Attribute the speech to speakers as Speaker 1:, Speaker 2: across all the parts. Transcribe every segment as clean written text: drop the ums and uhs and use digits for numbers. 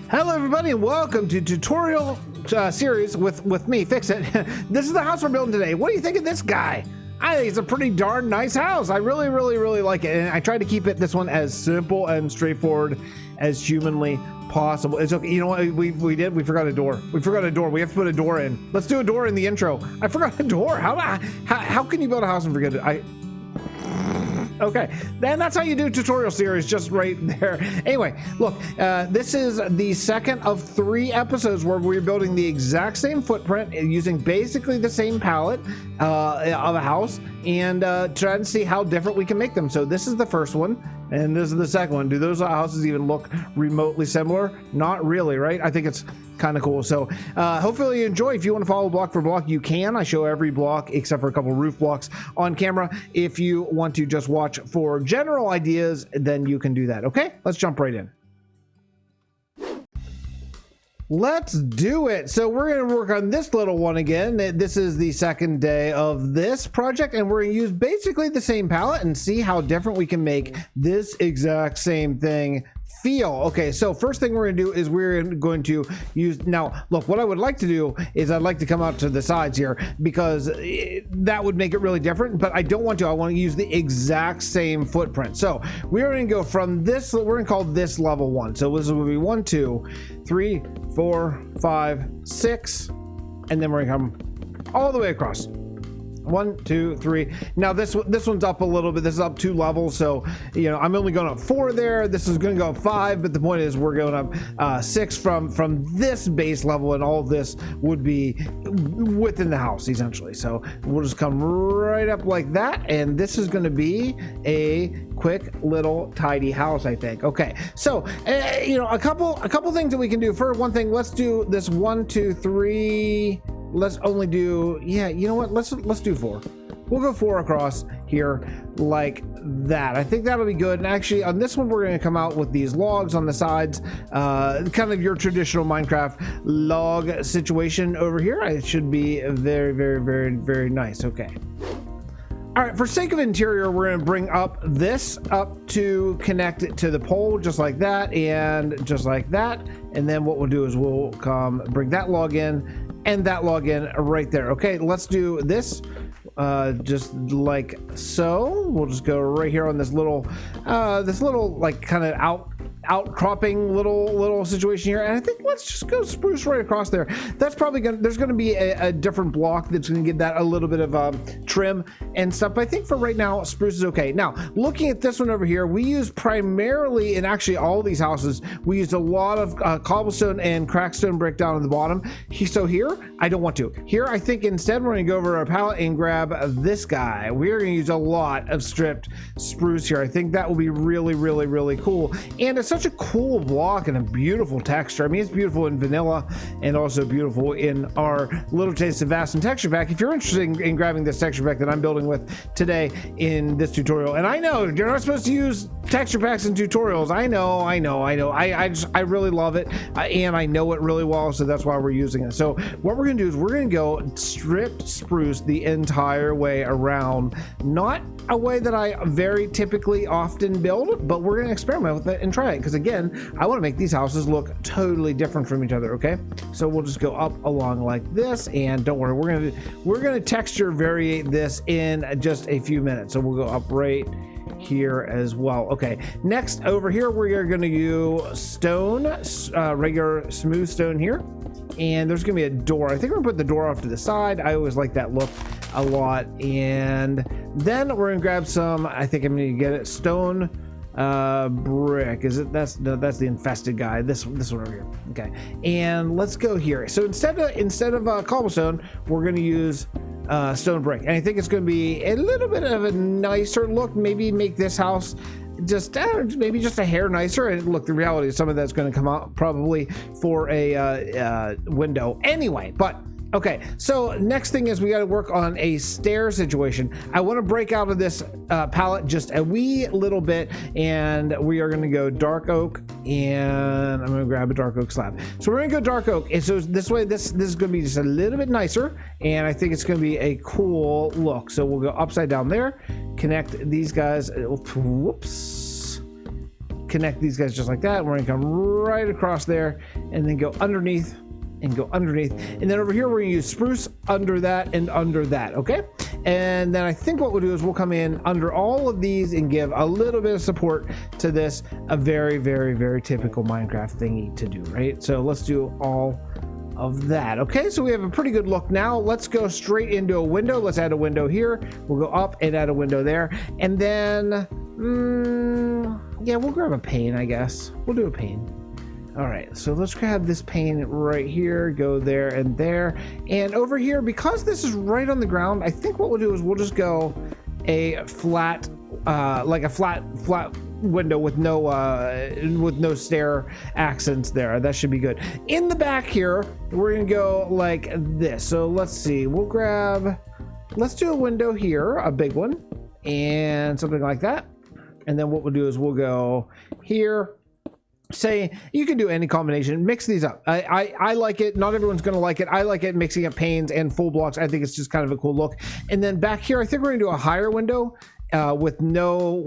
Speaker 1: Hello everybody and welcome to tutorial series with me, Fixxitt. This is the house we're building today. What do you think of this guy? I think it's a pretty darn nice house. I really like it, and I tried to keep this one as simple and straightforward as humanly possible. It's okay. You know what we forgot a door. We forgot a door. We have to put a door in. Let's do a door in the intro. I forgot a door. How can you build a house and forget it? Okay, then that's how you do tutorial series, just right there. Anyway, look, this is the second of 3 episodes where we're building the exact same footprint using basically the same palette of a house, and trying to see how different we can make them. So this is the first one, and this is the second one. Do those houses even look remotely similar? Not really, right? I think it's kind of cool. So hopefully you enjoy. If you want to follow block for block, you can. I show every block except for a couple roof blocks on camera. If you want to just watch for general ideas, then you can do that. Okay, let's jump right in. Let's do it. So we're going to work on this little one again. This is the second day of this project, and we're going to use basically the same palette and see how different we can make this exact same thing feel. Okay, so first thing we're going to do is we're going to use, now look, what I would like to do is I'd like to come out to the sides here, because that would make it really different, but I don't want to. I want to use the exact same footprint. So we're going to go from this, we're going to call this level 1. So this will be 1 2 3 4 5 6, and then we're going to come all the way across. 1 2 3. Now this one's up a little bit. This is up 2 levels, so you know I'm only going up 4 there. This is going to go up 5, but the point is we're going up 6 from this base level, and all of this would be within the house essentially. So we'll just come right up like that, and this is going to be a quick little tidy house, I think. Okay, so you know, a couple things that we can do. For one thing, let's do this 1 2 3. Let's only do, yeah, you know what, let's do 4. We'll go 4 across here like that. I think that'll be good. And actually on this one we're going to come out with these logs on the sides, kind of your traditional Minecraft log situation over here. It should be very nice. Okay, all right, for sake of interior, we're going to bring up this up to connect it to the pole, just like that, and just like that. And then what we'll do is we'll come bring that log in and that log in right there. Okay, let's do this just like so. We'll just go right here on this little like kind of outcropping little situation here, and I think let's just go spruce right across there. That's probably there's gonna be a different block that's gonna give that a little bit of trim and stuff, but I think for right now spruce is okay. Now looking at this one over here, we use primarily, and actually all these houses, we used a lot of cobblestone and crackstone brick down at the bottom. So here I don't want to. Here I think instead we're gonna go over our palette and grab this guy. We're gonna use a lot of stripped spruce here. I think that will be really cool, and it's such a cool block and a beautiful texture. I mean, it's beautiful in vanilla and also beautiful in our Little Taste of Vasten texture pack. If you're interested in grabbing this texture pack that I'm building with today in this tutorial, and I know you're not supposed to use texture packs in tutorials. I know. I really love it, and I know it really well, so that's why we're using it. So what we're gonna do is we're gonna go stripped spruce the entire way around. Not a way that I very typically often build, but we're gonna experiment with it and try it, because again, I want to make these houses look totally different from each other. Okay, so we'll just go up along like this, and don't worry, we're gonna texture variate this in just a few minutes. So we'll go up right here as well. Okay, next over here we are going to use stone, regular smooth stone here, and there's gonna be a door. I think we're gonna put the door off to the side. I always like that look a lot. And then we're gonna grab some, I think I'm gonna get it, stone brick. Is it? That's the infested guy. This one over here. Okay, and let's go here. So instead of cobblestone, we're gonna use stone brick, and I think it's going to be a little bit of a nicer look. Maybe make this house just maybe just a hair nicer. And look, the reality is some of that's going to come out probably for a window anyway. But Okay, so next thing is we got to work on a stair situation. I want to break out of this palette just a wee little bit, and we are going to go dark oak, and I'm going to grab a dark oak slab. So we're going to go dark oak, and so this way, this is going to be just a little bit nicer, and I think it's going to be a cool look. So we'll go upside down there, connect these guys. Whoops. Connect these guys just like that. We're going to come right across there, and then go underneath. And go underneath, and then over here we're gonna use spruce under that and under that. Okay, and then I think what we'll do is we'll come in under all of these and give a little bit of support to this, a very, very, very typical Minecraft thingy to do, right? So let's do all of that. Okay, so we have a pretty good look now. Let's go straight into a window. Let's add a window here. We'll go up and add a window there, and then yeah, we'll grab a pane. I guess we'll do a pane. All right, so let's grab this pane right here, go there and there. And over here, because this is right on the ground, I think what we'll do is we'll just go a flat, like a flat window with no stair accents there. That should be good. In the back here, we're gonna go like this. So let's see, let's do a window here, a big one, and something like that. And then what we'll do is we'll go here. Say you can do any combination, mix these up. I like it. Not everyone's gonna like it. I like it mixing up panes and full blocks. I think it's just kind of a cool look. And then back here, I think we're gonna do a higher window with no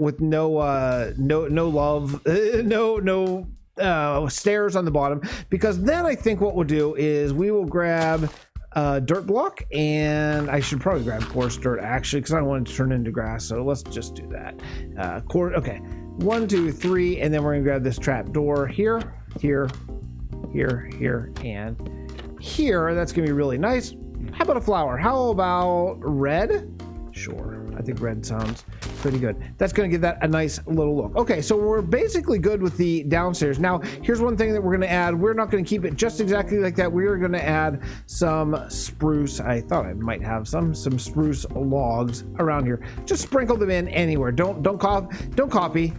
Speaker 1: stairs on the bottom, because then I think what we'll do is we will grab dirt block, and I should probably grab coarse dirt actually, because I don't want it to turn into grass. So let's just do that. Okay. 1, 2, 3, and then we're gonna grab this trap door here, here, here, here, and here. That's gonna be really nice. How about a flower? How about red? Sure, I think red sounds pretty good. That's gonna give that a nice little look. Okay, so we're basically good with the downstairs. Now, here's one thing that we're gonna add. We're not gonna keep it just exactly like that. We are gonna add some spruce. I thought I might have some spruce logs around here. Just sprinkle them in anywhere. Don't copy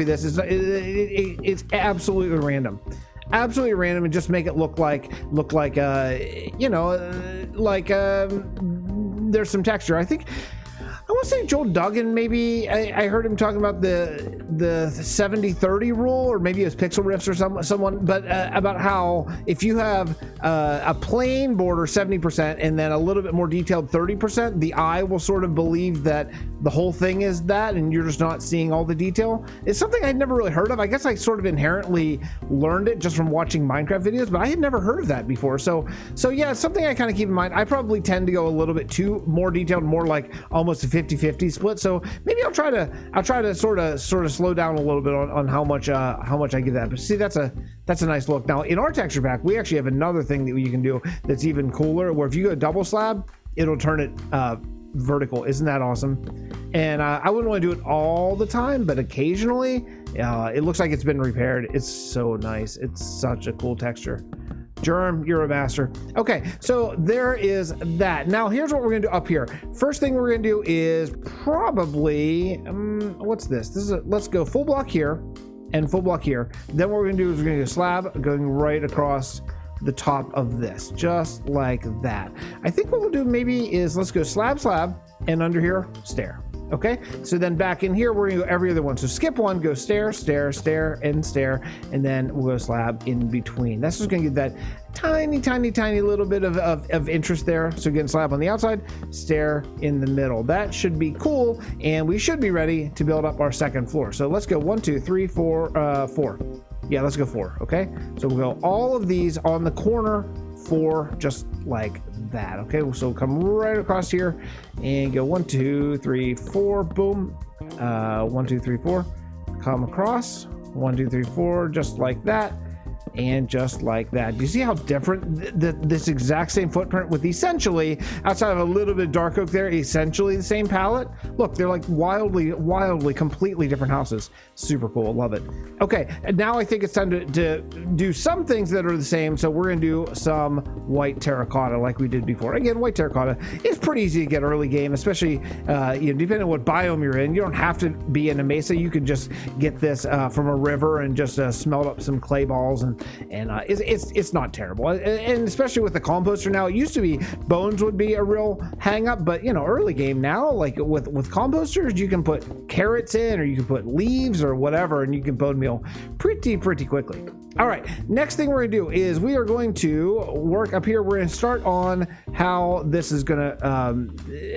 Speaker 1: this. It's absolutely random. Absolutely random, and just make it look like there's some texture. I think I want to say Joel Duggan, maybe I heard him talking about the 70-30 rule, or maybe it was Pixel Riffs or someone, but about how if you have a plain border 70% and then a little bit more detailed 30%, the eye will sort of believe that the whole thing is that, and you're just not seeing all the detail. It's something I'd never really heard of. I guess I sort of inherently learned it just from watching Minecraft videos, but I had never heard of that before. So yeah, it's something I kind of keep in mind. I probably tend to go a little bit too more detailed, more like almost a 50-50 split. So maybe I'll try to sort of slow down a little bit on how much I give that. But see, that's a nice look. Now in our texture pack, we actually have another thing that you can do that's even cooler, where if you go double slab, it'll turn it vertical. Isn't that awesome? And I wouldn't want to do it all the time, but occasionally it looks like it's been repaired. It's so nice. It's such a cool texture. Germ, you're a master. Okay, so there is that. Now here's what we're gonna do up here. First thing we're gonna do is probably what's this? Let's go full block here and full block here. Then what we're gonna do is we're gonna do a slab going right across the top of this, just like that. I think what we'll do maybe is let's go slab, and under here stair. Okay, so then back in here we're gonna go every other one. So skip one, go stair, stair, stair, and stair, and then we'll go slab in between. That's just gonna give that tiny little bit of interest there. So again, slab on the outside, stair in the middle. That should be cool, and we should be ready to build up our second floor. So let's go 1, 2, 3, 4, 4. Yeah, let's go 4. Okay, so we'll go all of these on the corner 4, just like that. Okay, so we'll come right across here and go 1, 2, 3, 4, boom. 1, 2, 3, 4. Come across 1, 2, 3, 4, just like that. And just like that. Do you see how different this exact same footprint, with essentially, outside of a little bit of dark oak there, essentially the same palette? Look, they're like wildly, completely different houses. Super cool. Love it. Okay, and now I think it's time to do some things that are the same. So we're going to do some white terracotta like we did before. Again, white terracotta is pretty easy to get early game, especially depending on what biome you're in. You don't have to be in a mesa. You could just get this from a river and just smelt up some clay balls and and it's not terrible. And especially with the composter now, it used to be bones would be a real hang up, but you know, early game now, like with composters, you can put carrots in, or you can put leaves or whatever, and you can bone meal pretty quickly. All right, next thing we're gonna do is we are going to work up here. We're gonna start on how this is gonna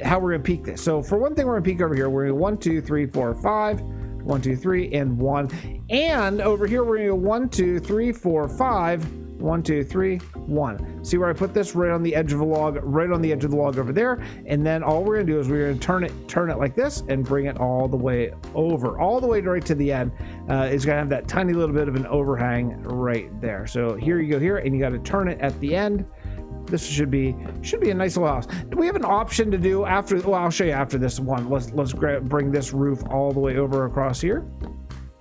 Speaker 1: how we're gonna peak this. So for one thing, we're gonna peak over here. We're gonna 1 2 3 4 5 1 2 3 and 1, and over here we're gonna go 1 2 3 4 5 1 2 3 1. See where I put this? Right on the edge of the log, right on the edge of the log over there. And then all we're gonna do is we're gonna turn it like this and bring it all the way over, all the way right to the end. It's gonna have that tiny little bit of an overhang right there. So here you go here, and you got to turn it at the end. This should be a nice little house. We have an option to do after. Well, I'll show you after this one. Let's bring this roof all the way over across here.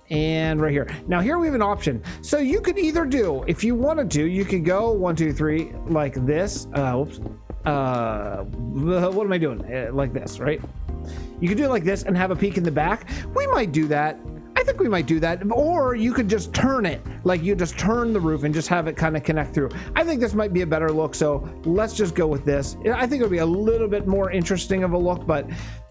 Speaker 1: And right here. Now here we have an option. So you could either do, if you wanted to, you could go 1 2 3 like this. Oops. What am I doing? Like this, right? You could do it like this and have a peek in the back. We might do that. I think we might do that. Or you could just turn it, like you just turn the roof and just have it kind of connect through. I think this might be a better look, so let's just go with this. I think it'll be a little bit more interesting of a look, but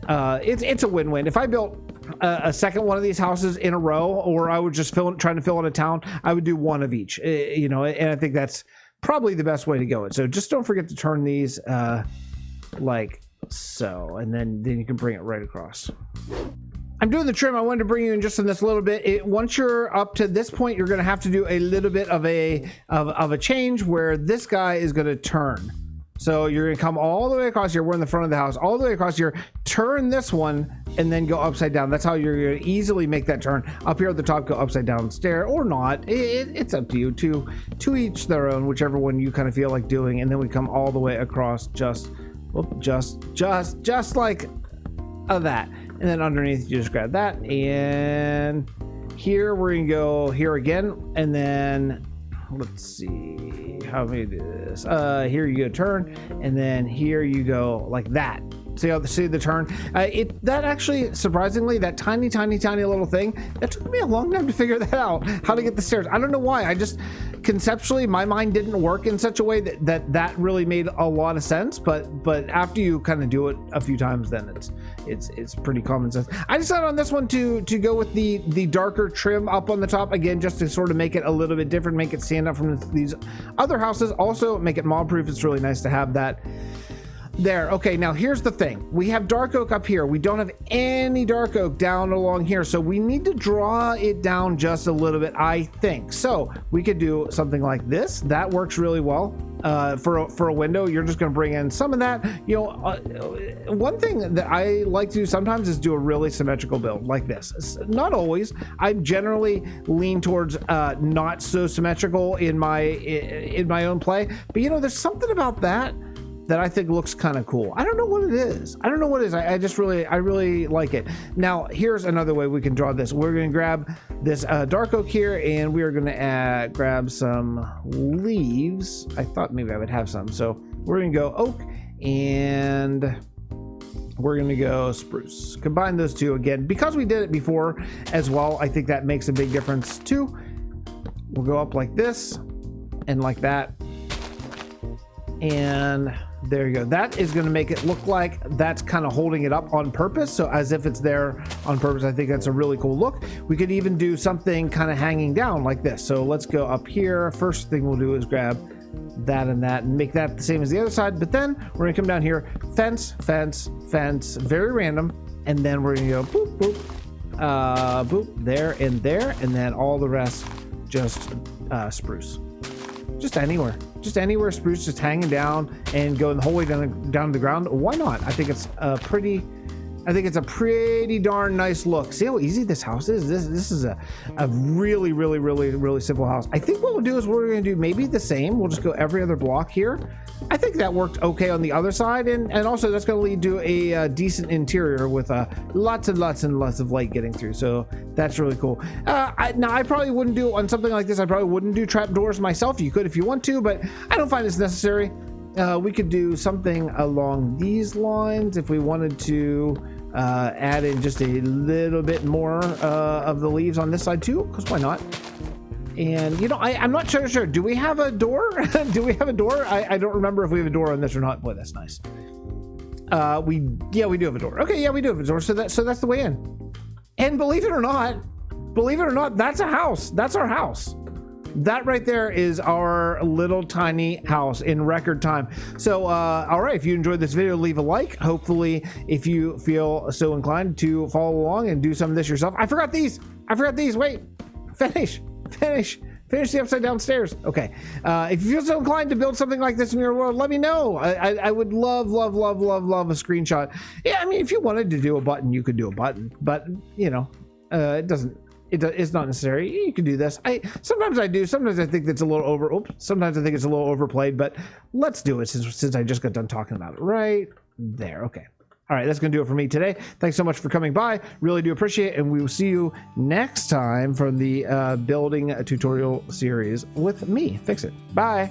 Speaker 1: it's a win-win. If I built a second one of these houses in a row, or I would just trying to fill in a town, I would do one of each, you know, and I think that's probably the best way to go. So just don't forget to turn these like so, and then you can bring it right across. I'm doing the trim. I wanted to bring you in just in this little bit. Once you're up to this point, you're going to have to do a little bit of a change where this guy is going to turn. So you're going to come all the way across here. We're in the front of the house, all the way across here. Turn this one and then go upside down. That's how you're going to easily make that turn. Up here at the top, go upside down stair or not. It's up to you. To each their own, whichever one you kind of feel like doing. And then we come all the way across, just like that. And then underneath, you just grab that, and here we're gonna go here again, and then let's see how we do this. Here you go, turn, and then here you go like that. See the turn? That actually, surprisingly, that tiny little thing, that took me a long time to figure that out, how to get the stairs. I don't know why. I just conceptually, my mind didn't work in such a way that really made a lot of sense. But after you kind of do it a few times, then it's pretty common sense. I decided on this one to go with the darker trim up on the top again, just to sort of make it a little bit different, make it stand out from these other houses. Also, make it mob proof. It's really nice to have that. There. Okay, now here's the thing. We have dark oak up here. We don't have any dark oak down along here, so we need to draw it down just a little bit, I think. So we could do something like this. That works really well. For a window, you're just going to bring in some of that. You know, one thing that I like to do sometimes is do a really symmetrical build like this. Not always. I generally lean towards not so symmetrical in my own play, but you know, there's something about that I think looks kind of cool. I don't know what it is. I just really like it. Now, here's another way we can draw this. We're going to grab this dark oak here, and we are going to grab some leaves. I thought maybe I would have some. So we're going to go oak, and we're going to go spruce. Combine those two again. Because we did it before as well, I think that makes a big difference too. We'll go up like this and like that. And there you go. That is going to make it look like that's kind of holding it up on purpose. So as if it's there on purpose. I think that's a really cool look. We could even do something kind of hanging down like this. So let's go up here. First thing we'll do is grab that and that and make that the same as the other side. But then we're going to come down here. Fence, fence, fence. Very random. And then we're going to go boop, boop, boop, there. And then all the rest just spruce. Just anywhere spruce, just hanging down and going the whole way down to the ground. Why not? I think it's a pretty darn nice look. See how easy this house is? This is a really simple house. I think what we'll do is we're going to do maybe the same. We'll just go every other block here. I think that worked okay on the other side, and also that's going to lead to a decent interior with lots and lots of light getting through. So that's really cool. Now I probably wouldn't do on something like this. I probably wouldn't do trapdoors myself. You could if you want to, but I don't find it's necessary. We could do something along these lines if we wanted to add in just a little bit more of the leaves on this side too, because why not? And you know, I'm not sure. Do we have a door? Do we have a door? I don't remember if we have a door on this or not. Boy, that's nice. We do have a door. Okay, yeah, we do have a door. So that's the way in. And believe it or not, that's a house. That's our house. That right there is our little tiny house in record time. So, all right, if you enjoyed this video, leave a like. Hopefully, if you feel so inclined to follow along and do some of this yourself. I forgot these. Wait, finish the upside down stairs. Okay. If you feel so inclined to build something like this in your world, let me know. I would love a screenshot. Yeah, I mean, if you wanted to do a button, you could do a button, but you know, it's not necessary. You can do this. Sometimes I do. Sometimes I think it's a little sometimes I think it's a little overplayed, but let's do it since I just got done talking about it right there. Okay. All right, that's going to do it for me today. Thanks so much for coming by. Really do appreciate it, and we will see you next time from the building tutorial series with me, Fixxitt. Bye.